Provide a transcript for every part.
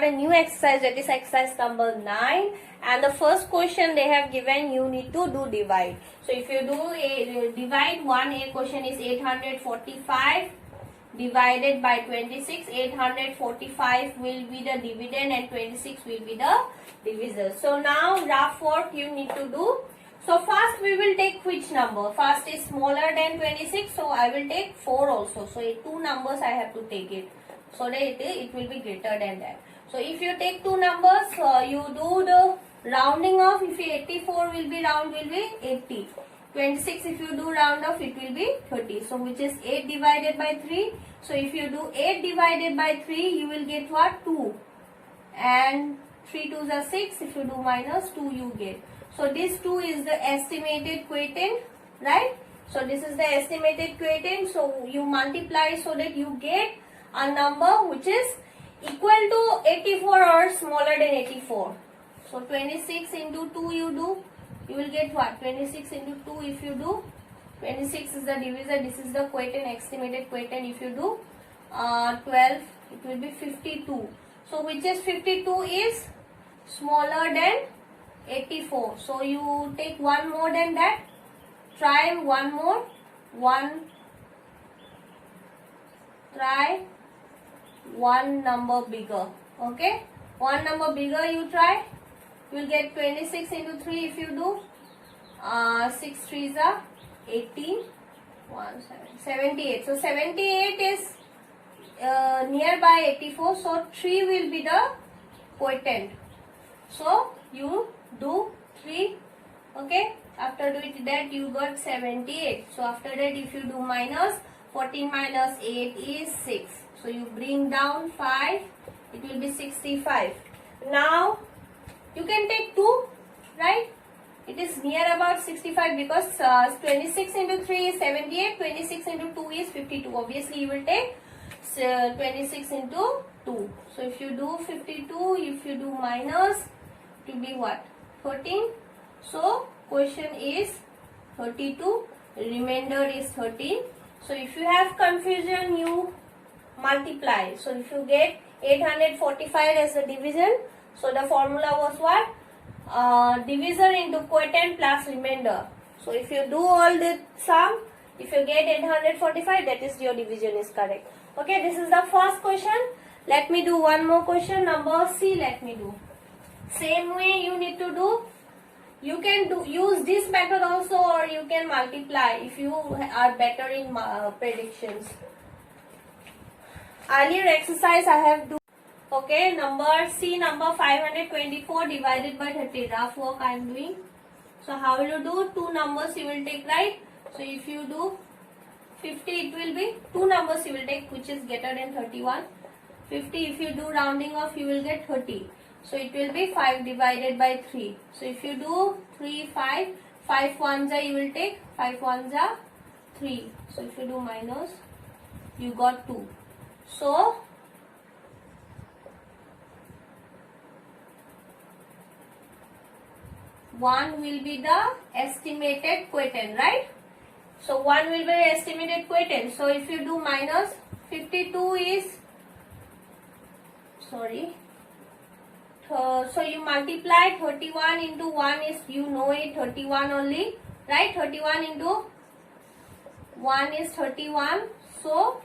a new exercise, that is exercise number 9, and the first question they have given, you need to do divide. So if you do divide 1A question is 845 divided by 26. 845 will be the dividend and 26 will be the divisor. So now rough work you need to do. So first we will take which number? First is smaller than 26, so I will take 4 also. So 2 numbers I have to take it, so that it will be greater than that. So if you take 2 numbers, you do the rounding off. If 84 will be 80. 26 if you do round off, it will be 30. So which is 8 divided by 3. So if you do 8 divided by 3, you will get what? 2. And 3 2s are 6. If you do minus 2, you get. So this 2 is the estimated quotient, right? So this is the estimated quotient. So you multiply so that you get a number which is equal to 84 or smaller than 84. So 26 into 2 you do, you will get what? 26 into 2 if you do, 26 is the divisor, this is the quotient, estimated quotient. If you do 12, it will be 52. So which is 52 is smaller than 84. So you take one more than that, try one more, try one number bigger, okay? One number bigger you try, you will get 26 into 3 if you do, 6 3s are 18, 78. So 78 is nearby 84, so 3 will be the quotient. So you do 3, okay? After doing that you got 78. So after that if you do minus, 14 minus 8 is 6. So you bring down 5, it will be 65. Now you can take 2, right? It is near about 65 because 26 into 3 is 78, 26 into 2 is 52. Obviously you will take 26 into 2. So if you do 52, if you do minus, it will be what? 13. So question is 32, remainder is 13. So if you have confusion, you multiply. So if you get 845 as the division, so the formula was what? Divisor into quotient plus remainder. So if you do all the sum, if you get 845, that is your division is correct. Okay, this is the first question. Let me do one more question, number C. Let me do. Same way you need to do. You can use this method also, or you can multiply if you are better in predictions. Earlier exercise I have do. Okay, number C, number 524 divided by 30. Rough work I am doing. So how will you do? 2 numbers you will take, right? So if you do 50, it will be 2 numbers you will take, which is greater than 31. 50, if you do rounding off, you will get 30. So it will be 5 divided by 3. So if you do 3, 5, 5 ones are you will take, 5 ones are 3. So if you do minus, you got 2. So 1 will be the estimated quotient, right? So 1 will be the estimated quotient. So if you do minus, 52 is, sorry, so you multiply 31 into 1 is, you know it, 31 only, right? 31 into 1 is 31. So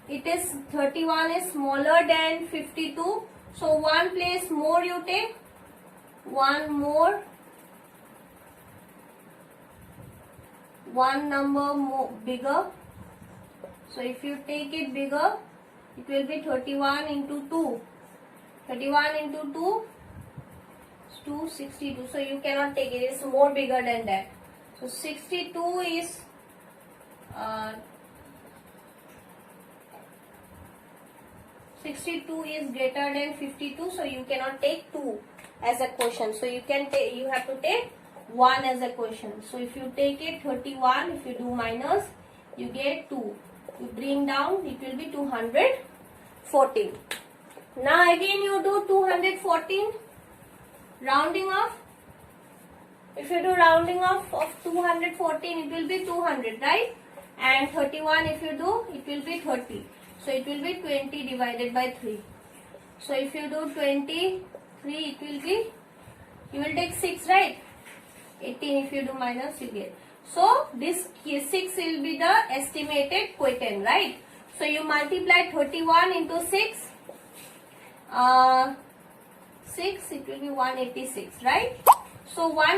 it is 31 is smaller than 52. So 1 place more you take, 1 more, 1 number more bigger. So if you take it bigger, it will be 31 into 2. 31 into 2 is 262. So you cannot take it. It is more bigger than that. So 62 is 62 is greater than 52. So you cannot take 2 as a quotient. So you can take. You have to take 1 as a quotient. So if you take it 31, if you do minus, you get 2. You bring down, it will be 214. Now again you do 214, rounding off. If you do rounding off of 214, it will be 200, right? And 31 if you do, it will be 30. So it will be 20 divided by 3. So if you do 23, it will be, you will take 6, right? 18 if you do minus, you get. So this 6 will be the estimated quotient, right? So you multiply 31 into 6. 6, it will be 186, right? So 1